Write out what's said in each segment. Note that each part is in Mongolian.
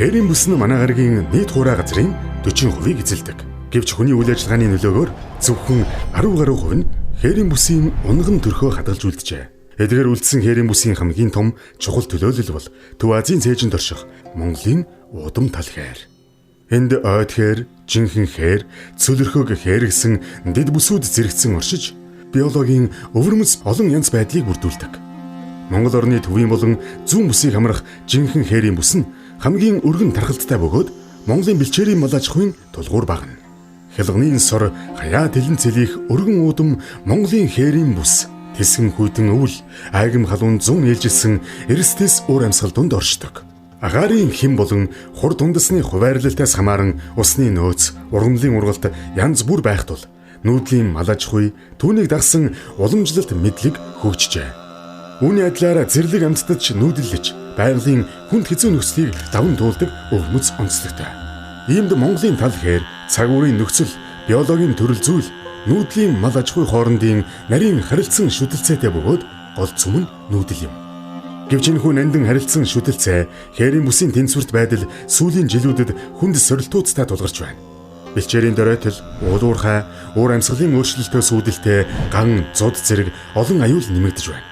Хээрийн бүс нь манай гарагийн нийт хураа газрын 40%-ийг эзэлдэг. Гэвч хүний үйл ажиллагааны нөлөөгөөр зөвхөн 10 гаруй хувь нь хээрийн бүсийн унган төрхөө хадгалж үлджээ. Эдгээр үлдсэн хээрийн бүсийн хамгийн том чухал төлөөлөл бол Төв Азийн цээжинд орших Монголын удам тал хеэр. Энд ойд хеэр, жинхэнэ хеэр, цөлөрхөг хеэр гэсэн дэд бүсүүд зэрэгцэн оршиж биологийн өвөрмөц олон янз байдлыг бүрдүүлдэг. Монгол орны төвийн болон зүүн бүсийг хамрах жинхэнэ хээрийн бүс нь хамгийн өргөн тархалттай бөгөөд Монголын бэлчээрийн мал аж ахуйн тулгуур багна. Хялганы сор хаяа тэлэн цэлих өргөн уудам Монголын хээрийн бүс тэсгэн хүйтэн өвөл айгам халуун зүүн ээлжилсэн эрсдэс уур амьсгал дунд оршдог. Агаарын хэм болон хур дундасны хуваарлалтаас хамааран усны нөөц, ургамлын ургалт янз бүр байх тул нүүдлийн мал аж ахуй түүнийг дагсан уламжлалт мэдлэг хөгжижээ. Үүний адилаар зэрлэг амьтдад нүүдэлж байгалийн хүнд хэцүү нөхцөлийг даван туулдаг өвмөц онцлогтой. Иймд Монголын тал хеэр, цаг уурын нөхцөл, биологийн төрөл зүйл, нүүдлийн мал аж ахуй хоорондын нарийн харилцан шүтэлцээтэй бөгөөд гол цөм нь нүүдэл юм. Гэвч энэхүү нандин харилцан шүтэлцээ хээрийн бүсийн тэнцвэрт байдал сүүлийн жилүүдэд хүнд сорилтуудтай тулгарч байна. Бэлчээрийн доройтол, уулуурхай, уур амьсгалын өөрчлөлтөөс үүдэлтэй ган, зуд зэрэг олон аюул нэмэгдэж байна.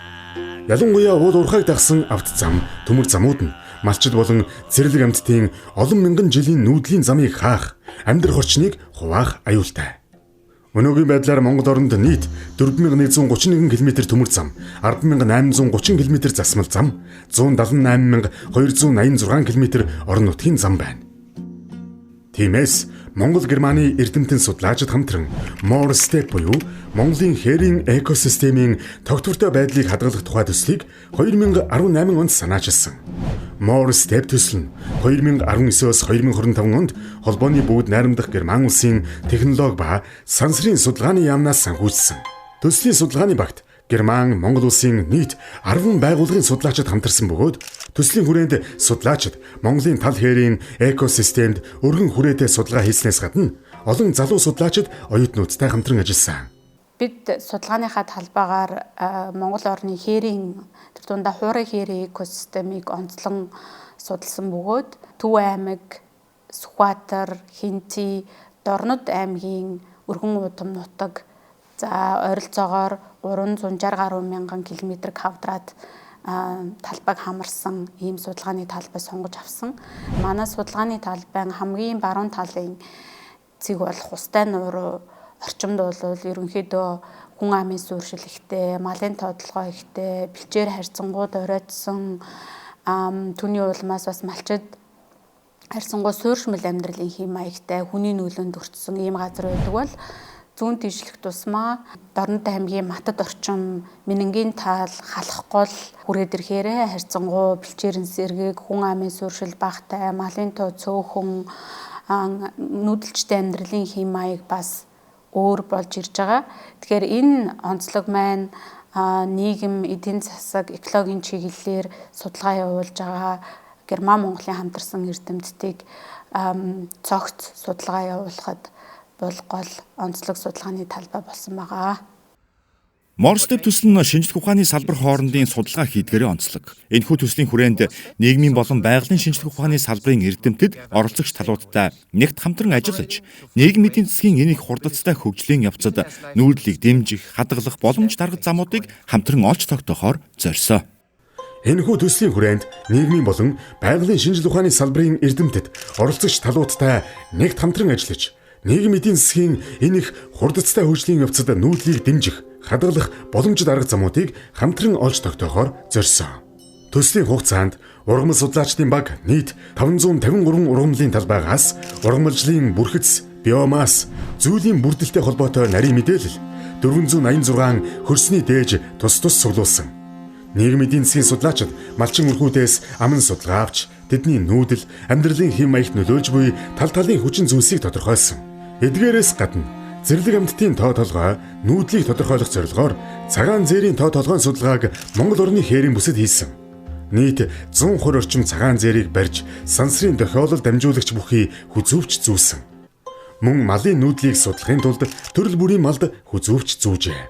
Ялангуяа уулуурхайг дагсан авт зам, төмөр замууд нь малчид болон зэрлэг амьтдын олон мянган жилийн нүүдлийн замыг хаах, амьдрах орчныг хуваах аюултай. Өнөөгийн байдлаар Монгол оронд нийт 4131 км төмөр зам, 10830 км засмал зам, 178286 км орон нутгийн зам байна. Тиймээс Монгол Германы эрдэмтэн судлаачид хамтран More Step буюу Монголын хээрийн экосистемийн тогтвортой байдлыг хадгалах тухай төслийг 2018 онд санаачилсан. More Step төсөл нь 2019-с 2025 онд холбооны бүгд найрамдах Герман улсын технологи ба сансрын судалгааны яамнаас санхүүжсэн. Төслийн судалгааны багт Герман, Монгол улсын нийт 10 байгууллагын судлаачид хамтарсан бөгөөд төслийн хүрээнд судлаачид Монголын тал хээрийн экосистемд өргөн хүрээтэй судалгаа хийснээс гадна олон залуу судлаачид оюутнуудтай хамтран ажилласан. Бид судалгааныхаа талбайгаар Монгол орны хээрийн тэр дундаа хуурай хээрийн экосистемийг онцлон судалсан бөгөөд Төв аймаг, Сүхбаатар, Хинти, Дорнод аймгийн өргөн удам нутаг за ойролцоогоор 360 гаруй мянган километр квадрат талбайг хамарсан ийм судалгааны талбай сонгож авсан. Манай судалгааны талбайн хамгийн баруун талын цэг бол хустай нууруу орчимд бол ерөнхийдөө хүн амын суурьшил ихтэй, малын тодорхой ихтэй, бэлчээр харьцангууд оройтсон түүний улмаас бас малчид харьцангуй суурьшмал амьдралын хэм маягтай, хүний нөлөөнд өртсөн ийм газар байдаг бол зүүн тийшлэх тусмаа Дорнод аймгийн Матад орчим, Менингийн таал, Халах гол хүрээд ирэхээрээ харьцангуй бэлчээрэн сэргийг, хүн амын суурьшил багтай, малын тоо цөөхөн нүүдэлчтэй амьдралын хэм маяг бас өөр болж ирж байгаа. Тэгэхээр энэ онцлог маань нийгэм, эдийн засаг, экологийн чиглэлээр судалгаа явуулж байгаа Герман Монголын хамтарсан эрдэмтдийг цогц судалгаа явуулахад бол гол онцлог судалгааны талбай болсон байгаа. More Step төсөл нь шинжлэх ухааны салбар хоорондын судалгаа хийдгээрээ онцлог. Энэхүү төслийн хүрээнд нийгмийн болон байгалийн шинжлэх ухааны салбарын эрдэмтэд оролцогч талуудтай нэгт хамтран ажиллаж, нийгмийн эдийн засгийн энийг хурдцтай хөгжлийн явцад нүүдлийг дэмжих, хадгалах боломж даргах замуудыг хамтран олж тогтоохоор зорьсоо. Энэхүү төслийн хүрээнд нийгмийн болон байгалийн шинжлэх ухааны салбарын эрдэмтэд оролцогч талуудтай нэгт хамтран ажиллаж, нийгмийн эдийн засгийн энэх хурдцтай хөгжлийн явцад нүүдлийг дэмжих, хадгалах боломж даргах замуудыг хамтран олж тогтоохоор зорьсон. Төслийн хугацаанд ургамал судлаачдын баг нийт 553 ургамлын талбайгаас ургамалжлын бүрхэц, биомасс, зүйлийн бүрдэлтэй холбоотой нарийн мэдээлэл 486 хөрсний дээж тус цуглуулсан. Нийгмийн эдийн засгийн судлаачид малчин өрхүүдээс аман судалгаа авч тэдний нүүдэл, амьдралын хэм маягт нөлөөлж буй тал талын хүчин зүйлсийг тодорхойлсон. Эдгээрээс гадна зэрлэг амьтдын тоо толгой, нүүдлийг тодорхойлох зорилгоор цагаан зээрийн тоо толгойн судалгааг Монгол орны хээрийн бүсэд хийсэн. Нийт 120 орчим цагаан зээрийг барьж, сансрын дохиолол дамжуулагч бүхий хүзүүвч зүүсэн. Мөн малын нүүдлийг судлахын тулд төрөл бүрийн малд хүзүүвч зүүжээ.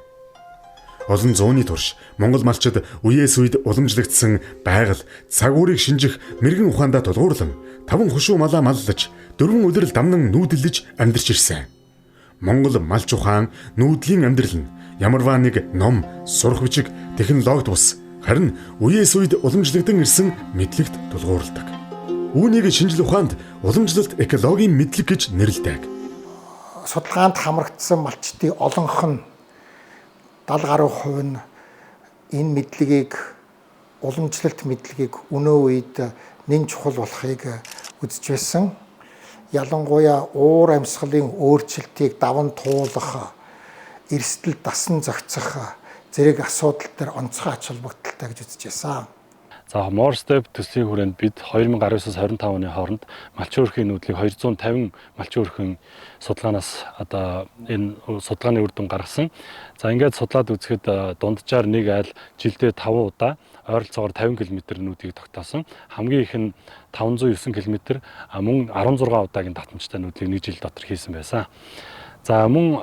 Олон зууны турш Монгол малчид үеэс үед уламжлагдсан байгаль, цаг уурыг шинжих мэрэгэн ухаандаа тулгуурлан 5 хушуу малаа маллаж 4 өдрөл дамнан нүүдэлж амьдарч ирсэн. Монгол малч ухаан, нүүдлийн амьдрал нь ямарваа нэг ном, сурах бичиг, технологид бус харин үеэс үед уламжлагдан ирсэн мэдлэгт тулгуурладаг. Үүнийг шинжлэх ухаанд уламжлалт экологийн мэдлэг гэж нэрлэдэг. Судалгаанд хамрагдсан малчдын олонх нь 70 гаруй хувь нь энэ мэдлэгийг уламжлалт мэдлэгийг өнөө үед нэн чухал болохыг үзэж байсан. Ялангуяа уур амьсгалын өөрчлөлтийг даван туулах, эрсдэл дасан зохицох зэрэг асуудал дээр онцгой ач холбогдолтой гэж үзэж байсан. За Morstep төслийн хүрээнд бид 2019-с 25 оны хооронд малчин өрхийн нүүдлийг 250 малчин өрхийн судалгаанаас одоо энэ судалгааны үр дүн гаргасан. За ингээд судлаад үзэхэд дунджаар нэг айл жилдээ 5 удаа ойролцоогоор 50 км нүүдийг тогтоосон. Хамгийн их нь 509 км, мөн 16 удаагийн татамжтай нүүдлийг нэг жил дотор хийсэн байсан. За мөн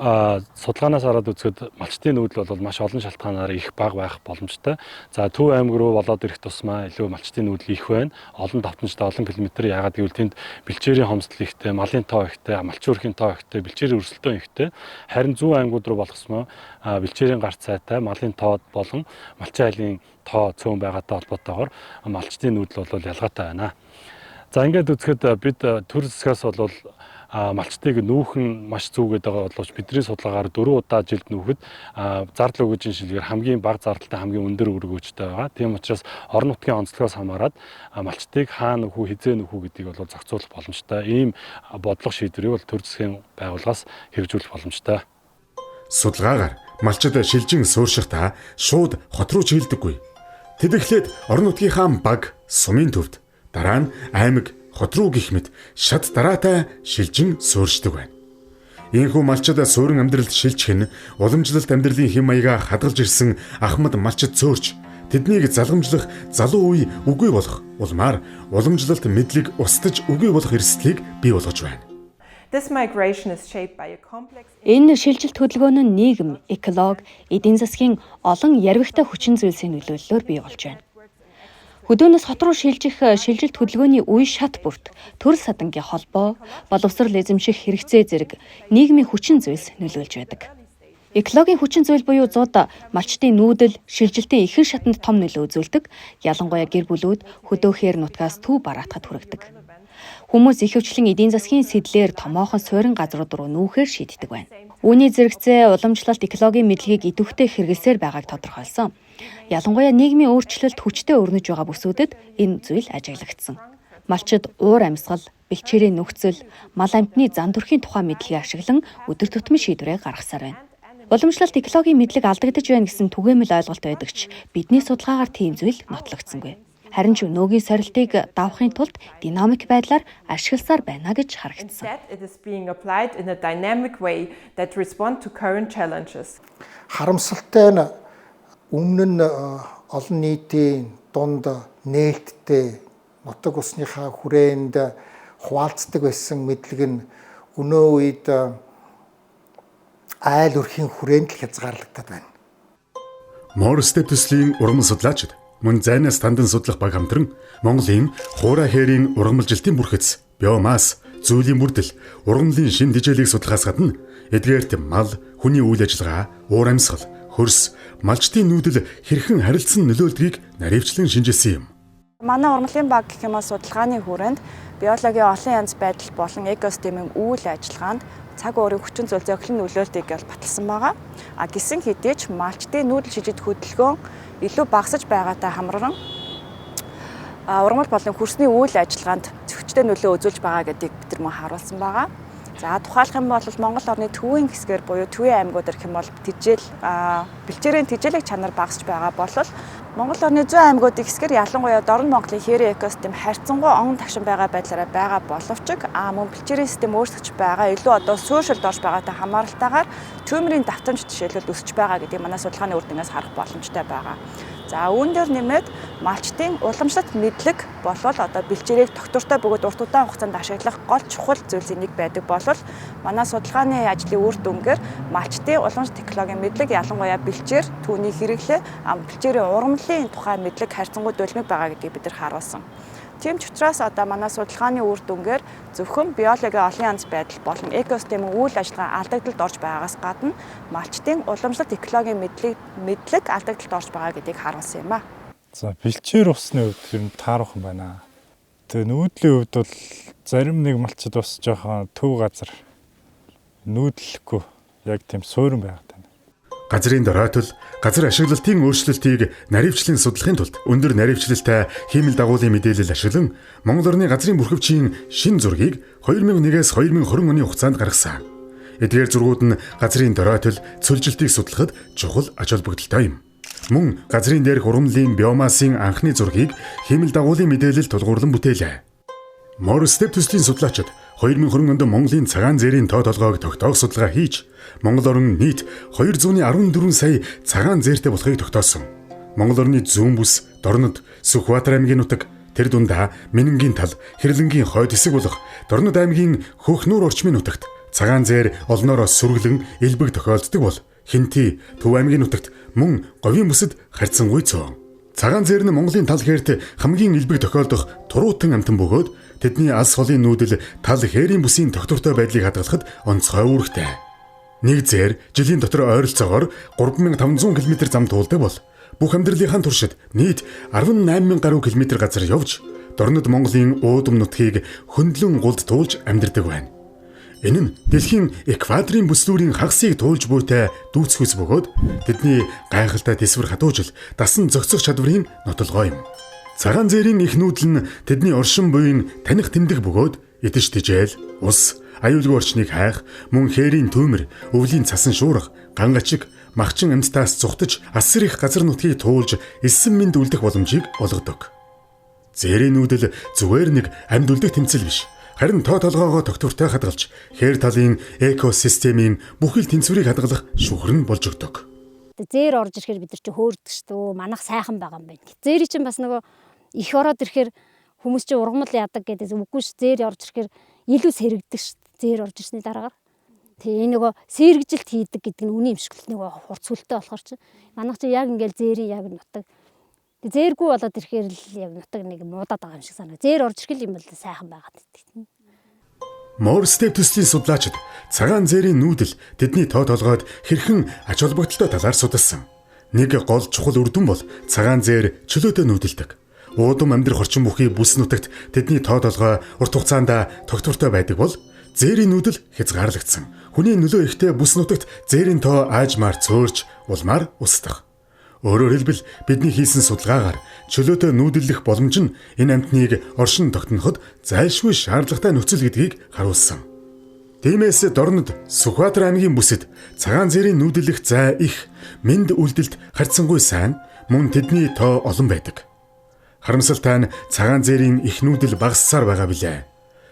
судалгаанаас хараад үзэхэд малчтын нүүдэл бол маш олон шалтгаанаар их бага байх боломжтой. За Төв аймаг руу болоод ирэх тусмаа илүү малчтын нүүдэл их байна. Олон давтамжтай олон километр яагаад гэвэл тэнд бэлчээрийн хомсдол ихтэй, малын тоо ихтэй, малчин өрхийн тоо ихтэй, бэлчээрийн өрсөлдөөн ихтэй. Харин зүүн аймагуд руу болгосмоо бэлчээрийн гарц сайтай, малын тоо болон малчин айлын тоо цөөн байгаатай холбоотойгоор малчтын нүүдэл бол ялгаатай байна. За ингээд үзэхэд бид төр засгаас бол малчтыг нүүх нь маш зүгээд байгаа боловч бидний судалгаагаар 4 удаа жилд нүүхэд зардал өгөөжийн шилгээр хамгийн бага зардалтай хамгийн өндөр өргөөжтэй байгаа. Тийм учраас орон нутгийн онцлогоос хамаарат малчтыг хаана нөхөө, хизээ нөхөө гэдгийг бол зохицуулах боломжтой. Ийм бодлого шийдвэрийг бол төр засгийн байгууллагаас хэрэгжүүлэх боломжтой. Судалгаагаар малчид шилжин сууршихдаа шууд хот руу чиглэдэггүй. Тэд эхлээд орон нутгийнхаа баг, сумын төвд, дараа нь аймаг, хот руу гих мэт шат дараатай шилжин сууршдаг байна. Ийхүү малчид суурин амьдралд шилжих нь уламжлалт амьдралын хэм маягаа хадгалж ирсэн ахмад малчид цөөрч тэднийг залгамжлах залуу үе үгүй болох улмаар уламжлалт мэдлэг устдаж үгүй болох эрсдлийг бий болгож байна. Энэ шилжилт хөдөлгөөн нь нийгэм, экологи, эдийн засгийн олон ярвигтай хүчин зүйлсийн нөлөөллөөр бий болж байна. Хөдөөнөөс хот руу шилжих шилжилт хөдөлгөөний үе шат бүрт төрөл садангийн холбоо, боловсрол эзэмших хэрэгцээ зэрэг нийгмийн хүчин зүйлс нөлөөлж байдаг. Экологийн хүчин зүйл буюу зууд малчтын нүүдэл, шилжилтийн ихэнх шатанд том нөлөө үзүүлдэг. Ялангуяа гэр бүлүүд хөдөөхээр нутгаас төв бараатахад хүргэдэг. Хүмүүс ихэвчлэн эдийн засгийн сэдлэр томоохон суурин газрууд руу нүүхээр шийддэг байна. Үүний зэрэгцээ уламжлалт экологийн мэдлэгийг идэвхтэй хэрэглэсээр байгааг тодорхойлсон. Ялангуяа нийгмийн өөрчлөлт хүчтэй өрнөж байгаа бүсүүдэд энэ зүйл ажиглагдсан. Малчид уур амьсгал, бэлчээрийн нөхцөл, мал амьтны зан төрхийн тухай мэдлэгийг ашиглан өдөр тутмын шийдвэрээ гаргасаар байна. Уламжлалт экологийн мэдлэг алдагдаж байна гэсэн түгээмэл ойлголт байдаг ч бидний судалгаагаар тийм зүйл нотлогдсонгүй. Харин ч өнөөгийн сорилтыг давахын тулд динамик байдлаар ашигласаар байна гэж харагдсан. Харамсалтай нь өмнө нь олон нийтийн дунд нээлттэй нутаг усныхаа хүрээнд хуваалцдаг байсан мэдлэг нь өнөө үед айл өрхийн хүрээнд л хязгаарлагдаад байна. Morstep төслийн уран судлаачид мөн зайнаас тандан судлах баг хамтран Монголын хуурай хээрийн ургамалжилтын бүрхэц, биомасс, зүйлийн бүрдэл, ургамлын шин дижээлийг судлахаас гадна эдгээрт мал, хүний үйл ажиллагаа, уур амьсгал, хөрс, малчтын нүүдэл хэрхэн харилцсан нөлөөлдгийг наривчлан шинжилсэн юм. Манай ургамлын баг гэх юм бол судалгааны хүрээнд биологийн олон янз байдал болон экосистемийн үйл ажиллагаанд цаг уурын хүчин зүйл зохилон нөлөөлтийг баталсан байгаа. Гисэн хэдий ч малчтын нүүдэл шижид хөдөлгөөн илүү багасж байгаатай хамран ургамал болон хөрсний үйл ажиллагаанд зөвчтэй нөлөө үзүүлж байгаа гэдгийг бид нар харуулсан байгаа. За тухайлах юм бол Монгол орны төвийн хэсгээр буюу төвийн аймагуд ирэх юм бол бэлчээрийн тэжээлийн чанар багасж байгаа болол Монгол орны зүүн аймагуудын хэсгээр ялангуяа Дорн Монголын хээрийн экосистем харьцангуй он тагшин байгаа байдлаараа байгаа боловч мөн бэлчээрийн систем өөрчлөгдөж байгаа илүү одоо суурьшилд орж байгаатай хамааралтайгаар түймрийн давтамж жишээлбэл өсөж байгаа гэдгийг манай судалгааны үр дүнээс харах боломжтой байгаа. За үүн дээр нэмээд малчтын уламжлалт мэдлэг болвол одоо бэлчээрийг тогтвортой бөгөөд урт удаан хугацаанд ашиглах гол чухал зүйлсийн нэг байдаг болвол манай судалгааны ажлын үр дүнгээр малчтын уламжлалт технологийн мэдлэг ялангуяа бэлчээр түүний хэрэглээ бэлчээрийн урамлалын тухай мэдлэг харьцангуй дөлмөг байгаа гэдгийг бид нар харуулсан. Тийм ч учраас одоо манай судалгааны үр дүнгээр зөвхөн биологийн олон янз байдал болон экосистемийн үйл ажиллагаа алдагдалд орж байгаагаас гадна малчтын уламжлалт экологийн мэдлэг алдагдалд орж байгаа гэдгийг харуулсан юм а. За бэлчээр усны хувьд ер нь таарах юм байна. Тэгээ нүүдлийн хувьд бол зарим нэг малчид бас жоохон төв газар нүүдлэхгүй яг тийм суурин байгаад байна. Газрын доройтол газар ашиглалтын өөрчлөлтийг наривчлан судлахын тулд өндөр наривчлалтай хиймэл дагуулын мэдээлэл ашиглан Монгол Орны газрын бүрхөвчийн шин зургийг 2001-ээс 2020 оны хугацаанд гаргасан. Эдгээр зургууд нь газрын доройтол цөлжилтийг судлахад чухал ач холбогдолтой юм. Мөн газрын дээрх ургамлын биомассын анхны зургийг хиймэл дагуулын мэдээлэл тулгуурлан бүтээлээ. Morstep төслийн судлаачид 2020 онд Монголын цагаан зээрийн тоо толгойг тогтоох судалгаа хийж Монгол орн нийт 214 сая цагаан зээртэй болохыг тогтоосон. Монгол орны зүүн бүс, Дорнод, Сүхбаатар аймгийн нутаг, тэр дундаа Мэнэнгийн тал, Хэрлэнгийн хойд хэсэг болох Дорнод аймгийн Хөхнүүр орчмын нутагт цагаан зээр олноороо сүргэлэн элбэг тохиолддог бол Хинти, Төв аймгийн нутагт мөн говийн бүсэд харьцангуй цөөн. Цагаан зээр нь Монголын тал хээрт хамгийн элбэг тохиолдох туруутан амтан бөгөөд тэдний алс холын нүүдэл тал хээрийн бүсийн тогтвортой байдлыг хадгалахад онцгой үүрэгтэй. Нэг зээр жилийн дотор ойролцоогоор 3500 км зам туулдаг бол бүх амьдралынхаа туршид нийт 18000 гаруй км газар явж Дорнод Монголын уудам нутгийг хөндлөн гулд туулж амьдардаг байна. Энэ нь дэлхийн экваторын бүслүүрийн хагасыг туулж буйтай дүүцхүүс бөгөөд тэдний гайхалтай тэсвэр хатуужил дасан зохицох чадварын нотолгоо юм. Цагаан зээрийн их нүүдэл нь тэдний оршин буйн таних тэмдэг бөгөөд идэж тижээл, ус, аюулгүй орчныг хайх, мөн хээрийн түймэр, өвлийн цасан шуурга, гангачиг, махчин амьтдаас зүхтэж асар их газар нутгийг туулж элсэн мэнд үлдэх боломжийг олгодог. Зээрийн нүүдэл зүгээр нэг амьд үлдэх тэмцэл биш. Харин тоо толгоогоо тогтвортой хадгалж, хээр талын экосистемийн бүхэл тэнцвэрийг хадгалах шүүхэр нь болж өгдөг. Зээр орж ирэхээр бид нар чи хөөрдөг шүү. Манайх сайхан байгаа юм байна. Зээрий чинь бас нөгөө их ороод ирэхээр хүмүүс чи ургамал яадаг гэдэг үгүй ш. Зээр орж ирэхээр илүү сэрэгдэг ш. Зээр орж ирсний дараагаар. Тэгээ энэ нөгөө сэргэжилт хийдэг гэдэг нь үний имшгэлт нөгөө хурц хүлтэй болохоор чи манайх чи яг ингээл зээрийн яг нутаг. Зээргүй болоод ирэхээр л яг нутаг нэг муудаад байгаа юм шиг санаа. Зээр орж ирэх юм бол сайхан байгаад гэдэг. Morstep төслийн судлаачид цагаан зээрийн нүүдэл тэдний тоо толгойд хэрхэн ач холбогдолтой талаар судалсан. Нэг гол чухал үр дүн бол цагаан зээр чөлөөтэй нүүдэлдэг. Уудам амьдрах орчин бүхий бүс нутагт тэдний тоо толгой урт хугацаанд тогтвортой байдаг бол зээрийн нүүдэл хязгаарлагдсан. Хүний нөлөө ихтэй бүс нутагт зээрийн тоо аажмаар цөөрч улмаар устдах. Өөрөөр хэлбэл бидний хийсэн судалгаагаар чөлөөтэй нүүдлэх боломж нь энэ амьтныг оршин тогтноход зайлшгүй шаардлагатай нөхцөл гэдгийг харуулсан. Тиймээс Дорнод, Сүхбаатар аймгийн бүсэд цагаан зээрийн нүүдлэх зай их, мэнд үлдэлт харьцангуй сайн, мөн тэдний тоо олон байдаг. Харамсалтай нь цагаан зээрийн их нүүдэл багассаар байгаа билээ.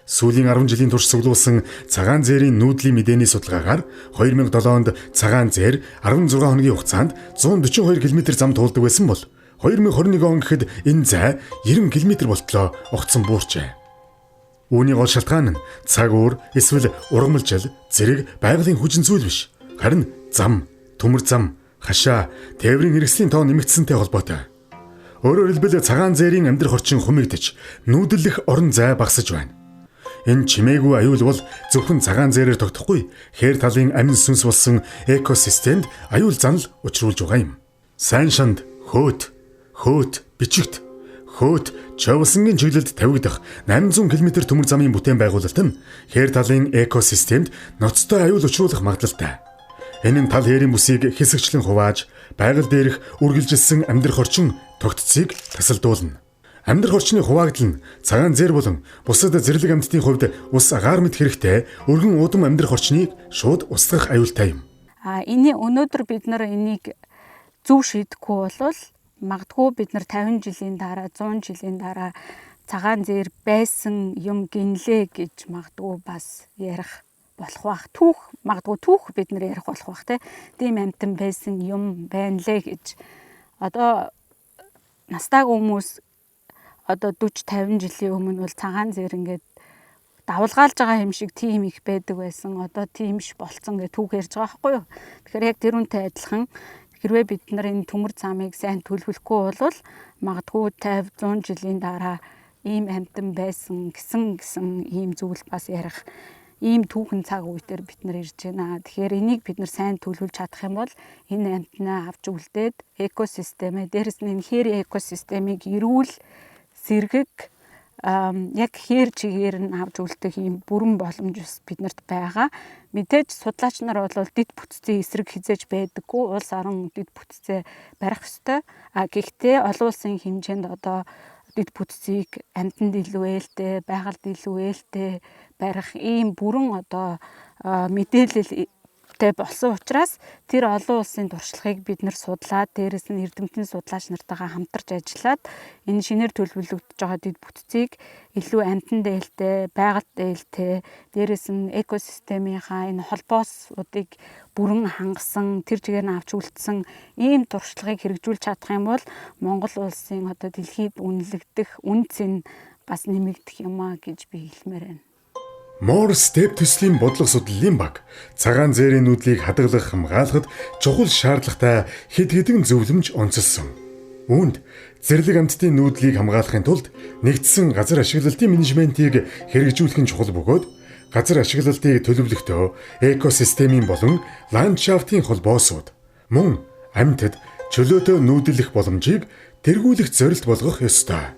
Сүүлийн 10 жилийн турш цуглуулсан цагаан зээрийн нүүдлийн мэдээний судалгаагаар 2007 онд цагаан зээр 16 хоногийн хугацаанд 142 км зам туулдаг байсан бол 2021 он гэхэд энэ зай 90 км болтлоо огцон буурчээ. Үүний гол шалтгаан нь цаг уур эсвэл ургамалжил зэрэг байгалийн хүчин зүйл биш. Харин зам, төмөр зам, хашаа, тээврийн хэрэгслийн тоо нэмэгдсэнтэй холбоотой. Өөрөөр хэлбэл цагаан зээрийн амьдрах орчин хумигдж, нүүдлэх орон зай багасж байна. Энэ чимээгүй аюул бол зөвхөн цагаан зээрээр тогтохгүй, хээр талын амин сүнс болсон экосистемд аюул занал учруулж байгаа юм. Сайн шанд, хөөт, бичигт, хөөт, Чавсангийн чиглэлд тавигдах 800 км төмөр замын бүтээн байгуулалт нь хээр талын экосистемд ноцтой аюул учруулах магадлалтай. Энэ нь тал хээрийн бүсийг хэсэгчлэн хувааж, байгаль дээрх үргэлжилсэн амьдрах орчин тогтцыг тасалдуулна. Амьдрах орчны хуваагдал нь цагаан зээр болон бусад зэрлэг амьтдын хувьд ус агаар мэт хэрэгтэй өргөн удам амьдрах орчныг шууд устгах аюултай юм. Энэ өнөөдөр бид нар энийг зөв шийдэхгүй бол магадгүй бид нар 50 жилийн дараа 100 жилийн дараа цагаан зээр байсан юм гинлээ гэж магадгүй бас ярих болох бах. Магадгүй түүх бид нар ярих болох бах тийм амтан байсан юм байна лээ гэж одоо настайг хүмүүс одоо 40 50 жилийн өмнө бол цагаан зэр ингээд давалгаалж байгаа юм шиг тийм их байдаг байсан. Одоо тийм ш болцсон гэж түүх ярьж байгаа байхгүй юу? Тэгэхээр яг тэр үнтэй адилхан хэрвээ бид нар энэ төмөр замыг сайн төлөвлөхгүй бол магадгүй 50 100 жилийн дараа ийм амьтан байсан гэсэн ийм зүйл бас ярих ийм түүхэн цаг үе дээр бид нар ирж байна. Тэгэхээр энийг бид нар сайн төлөвлөж чадах юм бол энэ амьтнаа авч үлдээд экосистемээ дээрэс нь энэ хэр экосистемийг эрүүл сэргэг яг хэр чигээр нь авч үлдэх ийм бүрэн боломж бас биднэрт байгаа. Мэдээж судлаач нар бол дэд бүтцийн эсрэг хизээж байдаггүй. Улс орон дэд бүтцээ барих ёстой. Гэхдээ олон улсын хэмжээнд одоо дэд бүтцийг амьтанд илүү ээлтэй, байгальд илүү ээлтэй барих ийм бүрэн одоо мэдээлэлтэй болсон учраас тэр олон улсын туршлагыг бид нар судлаад дээрэс нь эрдэмтэн судлаач нартайгаа хамтарч ажиллаад энэ шинээр төлөвлөгдөж байгаа дэд бүтцийг илүү амьтанд ээлтэй, байгальд ээлтэй, дээрэс нь экосистемийнхаа энэ холбоосуудыг бүрэн хангасан, тэр чигээр нь авч үлдсэн ийм туршлагыг хэрэгжүүлж чадах юм бол Монгол улсын одоо дэлхийд үнэлэгдэх үнц нь бас нэмэгдэх юм а гэж би хэлмээр байна. Morse step төслийн бодлого судлалын баг цагаан зээрийн нүүдлийг хадгалах хамгаалахад чухал шаардлагатай хэд хэдэн зөвлөмж онцолсон. Үүнд зэрлэг амьтдын нүүдлийг хамгаалахын тулд нэгдсэн газар ашиглалтын менежментийг хэрэгжүүлэх нь чухал бөгөөд газар ашиглалтыг төлөвлөхдөө экосистемийн болон ландшафтын холбоосууд мөн амьтад чөлөөтэй нүүдлэх боломжийг тэргүүлэх зорилт болгох ёстой.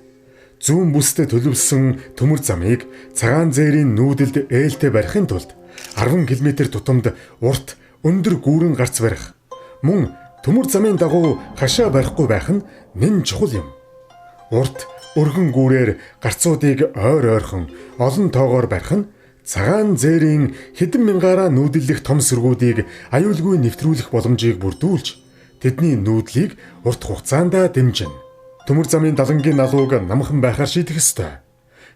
Зүүн бүстэй төлөвлөсөн төмөр замыг цагаан зээрийн нүүдэлд ээлтэй барихын тулд 10 км тутамд урт өндөр гүүрэн гарц барих мөн төмөр замын дагуу хашаа барихгүй байх нь нэн чухал юм. Урт өргөн гүүрээр гарцуудыг ойрхон олон тоогоор барих нь цагаан зээрийн хэдэн мянгаараа нүүдлэх том сүргүүдийг аюулгүй нэвтрүүлэх боломжийг бүрдүүлж тэдний нүүдлийг урт хугацаанд дэмжинэ. Төмөр замын далангийн налууг намхан байхаар шийдэх ёстой.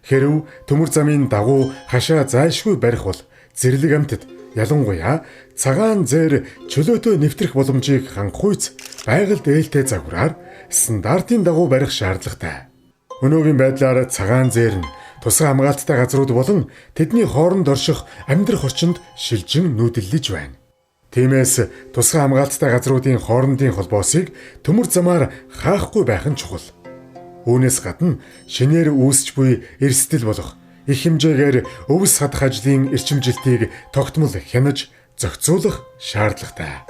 Хэрв төмөр замын дагуу хашаа зайлшгүй барих бол зэрлэг амьтад ялангуяа цагаан зээр чөлөөтэй нэвтрэх боломжийг хангахуйц байгальд ээлтэй загвараар стандартын дагуу барих шаардлагатай. Өнөөгийн байдлаар цагаан зээр нь тусгай хамгаалттай газрууд болон тэдний хооронд орших амьдрах орчинд шилжин нүүдэллэж байна. Тиймээс тусгай хамгаалттай газруудын хоорондын холбоосыг төмөр замаар хаахгүй байх нь чухал. Үүнээс гадна шинээр үүсч буй эрсдэл болох их хэмжээгээр өвс хадах ажлын эрчимжилтийг тогтмол хянаж зохицуулах шаардлагатай.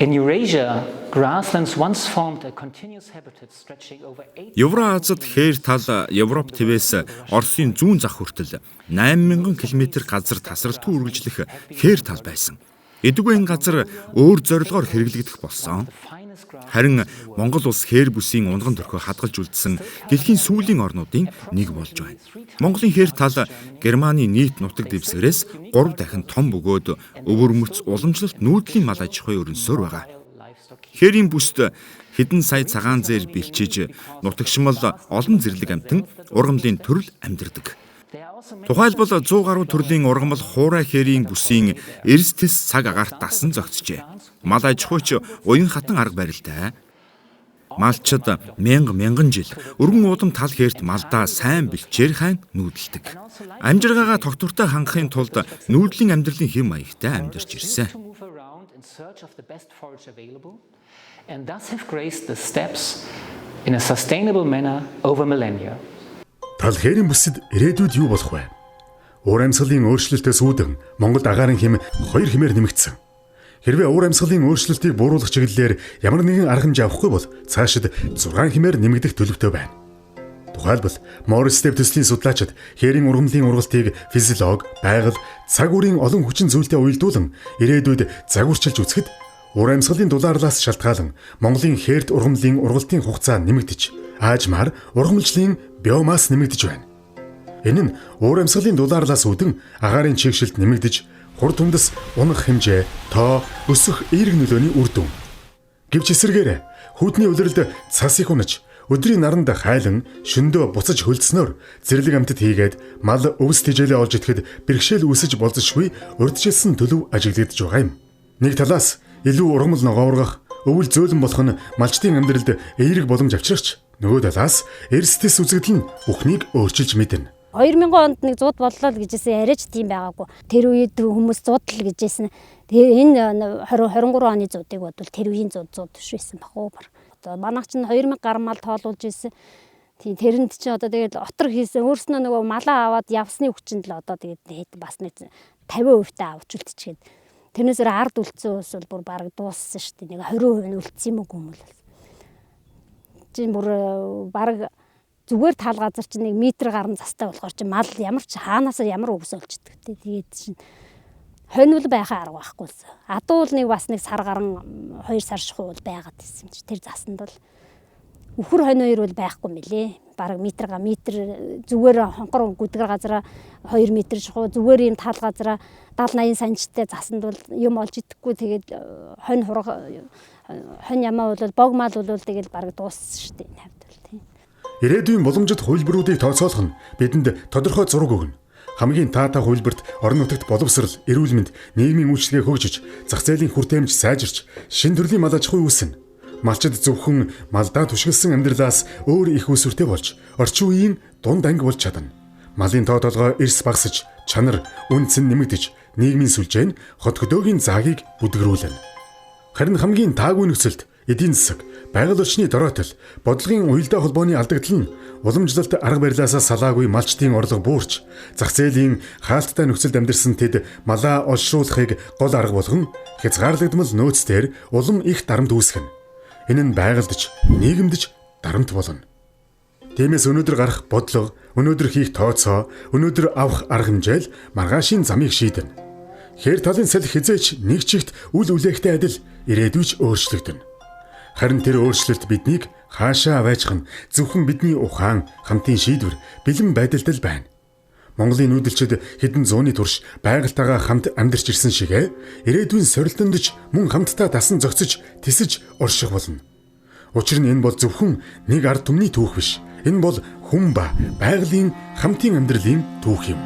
In Eurasia, grasslands once formed a continuous habitat stretching over 8 Евразид хээр тал Европ твээс Оросын зүүн зах хүртэл 8000 км газар тасралтгүй үргэлжлэх хээр тал байсан. Эдгээр энэ газар өөр зорилгоор хэрэглэгдэх болсон. Харин Монгол улс хээр бүсийн унган төрхөө хадгалж үлдсэн дэлхийн сүүлийн орнуудын нэг болж байна. Монголын хээр тал Германы нийт нутаг дэвсгэрээс 3 дахин том бөгөөд өвөрмөц уламжлалт нүүдлийн мал аж ахуйн өрнөсөөр байгаа. Хээрийн бүст хэдэн сая цагаан зээр бэлчиж нутагшмал олон зэрлэг амьтан ургамлын төрөл амьдардаг. Тухайлбал 100 гаруй төрлийн ургамал хуурай хээрийн бүсийн эрс тэс цаг агаарт дасан зогтжээ. Мал аж ахуйч уян хатан арга барилтай. Малчид мянган жил өргөн уудам тал хээрт малдаа сайн бэлчээр хайн нүүдэлдэг. Амжиргаагаа тогтвортой хангахын тулд нүүдлийн амьдралын хэм маягтай амьдарч ирсэн. and thus have graced the steppes in a sustainable manner over millennia. Тал хээрийн бүсэд ирээдүйд юу болох вэ? Уур амьсгалын өөрчлөлтөөс үүдэн Монголд агаарын хэм 2 хэмээр нэмэгдсэн. Хэрвээ уур амьсгалын өөрчлөлтийг бууруулах чиглэлээр ямар нэгэн арга хэмжээ авахгүй бол цаашид 6 хэмээр нэмэгдэх төлөвтэй байна. Тухайлбал Morse step төслийн судлаачид хээрийн ургамлын ургалтыг физиолог, байгаль, цаг үеийн олон хүчин зүйлтэй уялдуулан ирээдүйд загварчилж үзэхэд уур амьсгалын дулаарлаас шалтгаалan Монголын хээрт ургамлын ургалтын хугацаа нэмэгдэж, аажмаар ургамлжлын биомасс нэмэгдэж байна. Энэ нь уур амьсгалын дулаарлаас үүдэн агаарын чигшилт нэмэгдэж, хурд хүндэс унах хэмжээ, тоо өсөх эерэг нөлөөний үр дүн. Гэвч эсвэргээр хүдний улиралд цас их унаж, өдрийн наранд хайлан шөндөө буцаж хөлдснөөр зэрлэг амьтад хийгээд мал өвс тэжээлээ олж идэхэд бэрхшээл үүсэж болзошгүй урьдчилсан төлөв ажиглагдж байгаа юм. Нэг талаас илүү ургамал ногооргох, өвөл зөөлөн болох нь малчдын амьдралд эерэг боломж авчирч, Нөгөө талаас эрсдэс үзэгдэл нь бүхнийг өөрчилж мэднэ. 2000 онд нэг зууд боллоо л гэжсэн яриач тийм байгаагүй. Тэр үед хүмүүс зуудал гэжсэн. Тэгээ энэ 2023 оны зуудыг бодвол тэр үеийн зууд биш байсан багуу. Одоо манайх чинь 2000 гаруй мал тоолуулж ирсэн. Тийм тэрэнд чинь одоо тэгээд отор хийсэн өөрснөө нөгөө малаа аваад явсны хүчинд л одоо тэгээд бас нэг 50% та авч үлдчихээд тэрнээсээр ард үлдсэн ус бол бүр бараг дууссан шүү дээ. Нэг 20% нь үлдсэн юм уу гүмэл. Чинь бүр бараг зүгээр тал газар чинь 1 метр гарan застай болохоор чинь мал ямар ч хаанаас ямар өвс олчдөг те. Тэгээд чинь хоньвол байхаа арга байхгүй. Адуу бол нэг бас нэг сар гарan 2 сар шихуул байгаад байсан чи тэр засанд бол үхэр хонь хоёр бол байхгүй мөлий. Бараг метр зүгээр хонхор гүдгэр газараа 2 метр шихуу зүгээр юм тал газараа 70-80 санчтай засанд бол юм олж идэхгүй тэгээд хонь ямаа бол бог мал бол тэгээд бараг дууссан шүү дээ энэ хавьд бол тийм. Ирээдүйн боломжит хувилбаруудыг тооцоолох нь бидэнд тодорхой зураг өгнө. Хамгийн таатай хувилбарт орон нутагт боловсрал, эрүүл мэнд, нийгмийн үйлчлэгээ хөгжиж, зах зээлийн хүртээмж сайжирч, шин төрлийн мал аж ахуй үүснэ. Малчид зөвхөн малдаа түшгэлсэн амьдралаас өөр их усүртэй болж, орчин үеийн дунд анги болж чадна. Малын тоо толгой эрс багасж, чанар, үнц нь нэмэгдэж, нийгмийн сүлжээ нь хот хөдөөгийн заагийг бүдгэрүүлнэ. Харин хамгийн таагүй нөхцөлд эдийн засаг, байгаль орчны дороотол, бодлогын уялдаа холбооны алдагдал нь уламжлалт арга барилаасаа салаагүй малчдын орлого буурч, зах зээлийн хаалттай нөхцөлд амьдарсан тэд малаа олшруулахыг гол арга болгон хязгаарлагдмал нөөцтөр улам их дарамт үүсгэнэ. Энэ нь байгальдж, нийгэмдж дарамт болно. Тиймээс өнөөдөр гарах бодлого, өнөөдөр хийх тооцоо, өнөөдөр авах арга хэмжээл маргаашийн замыг шийдэнэ. Хэр талын салхи хизээч нэг чигт үл үлэхтэй адил ирээдүйч өөрчлөгдөнө. Харин тэр өөрчлөлт биднийг хаашаа аваачхан зөвхөн бидний ухаан, хамтын шийдвэр, бэлэн байдалд байна. Монголын нүүдэлчид хэдэн зууны турш байгальтайгаа хамт амьдарч ирсэн шигэ ирээдүйн сорилтондж мөн хамтдаа дасан зохицож, тисэж орших болно. Учир нь энэ бол зөвхөн нэг ард түмний түүх биш. Энэ бол хүн ба байгалийн хамтын амьдралын түүх юм.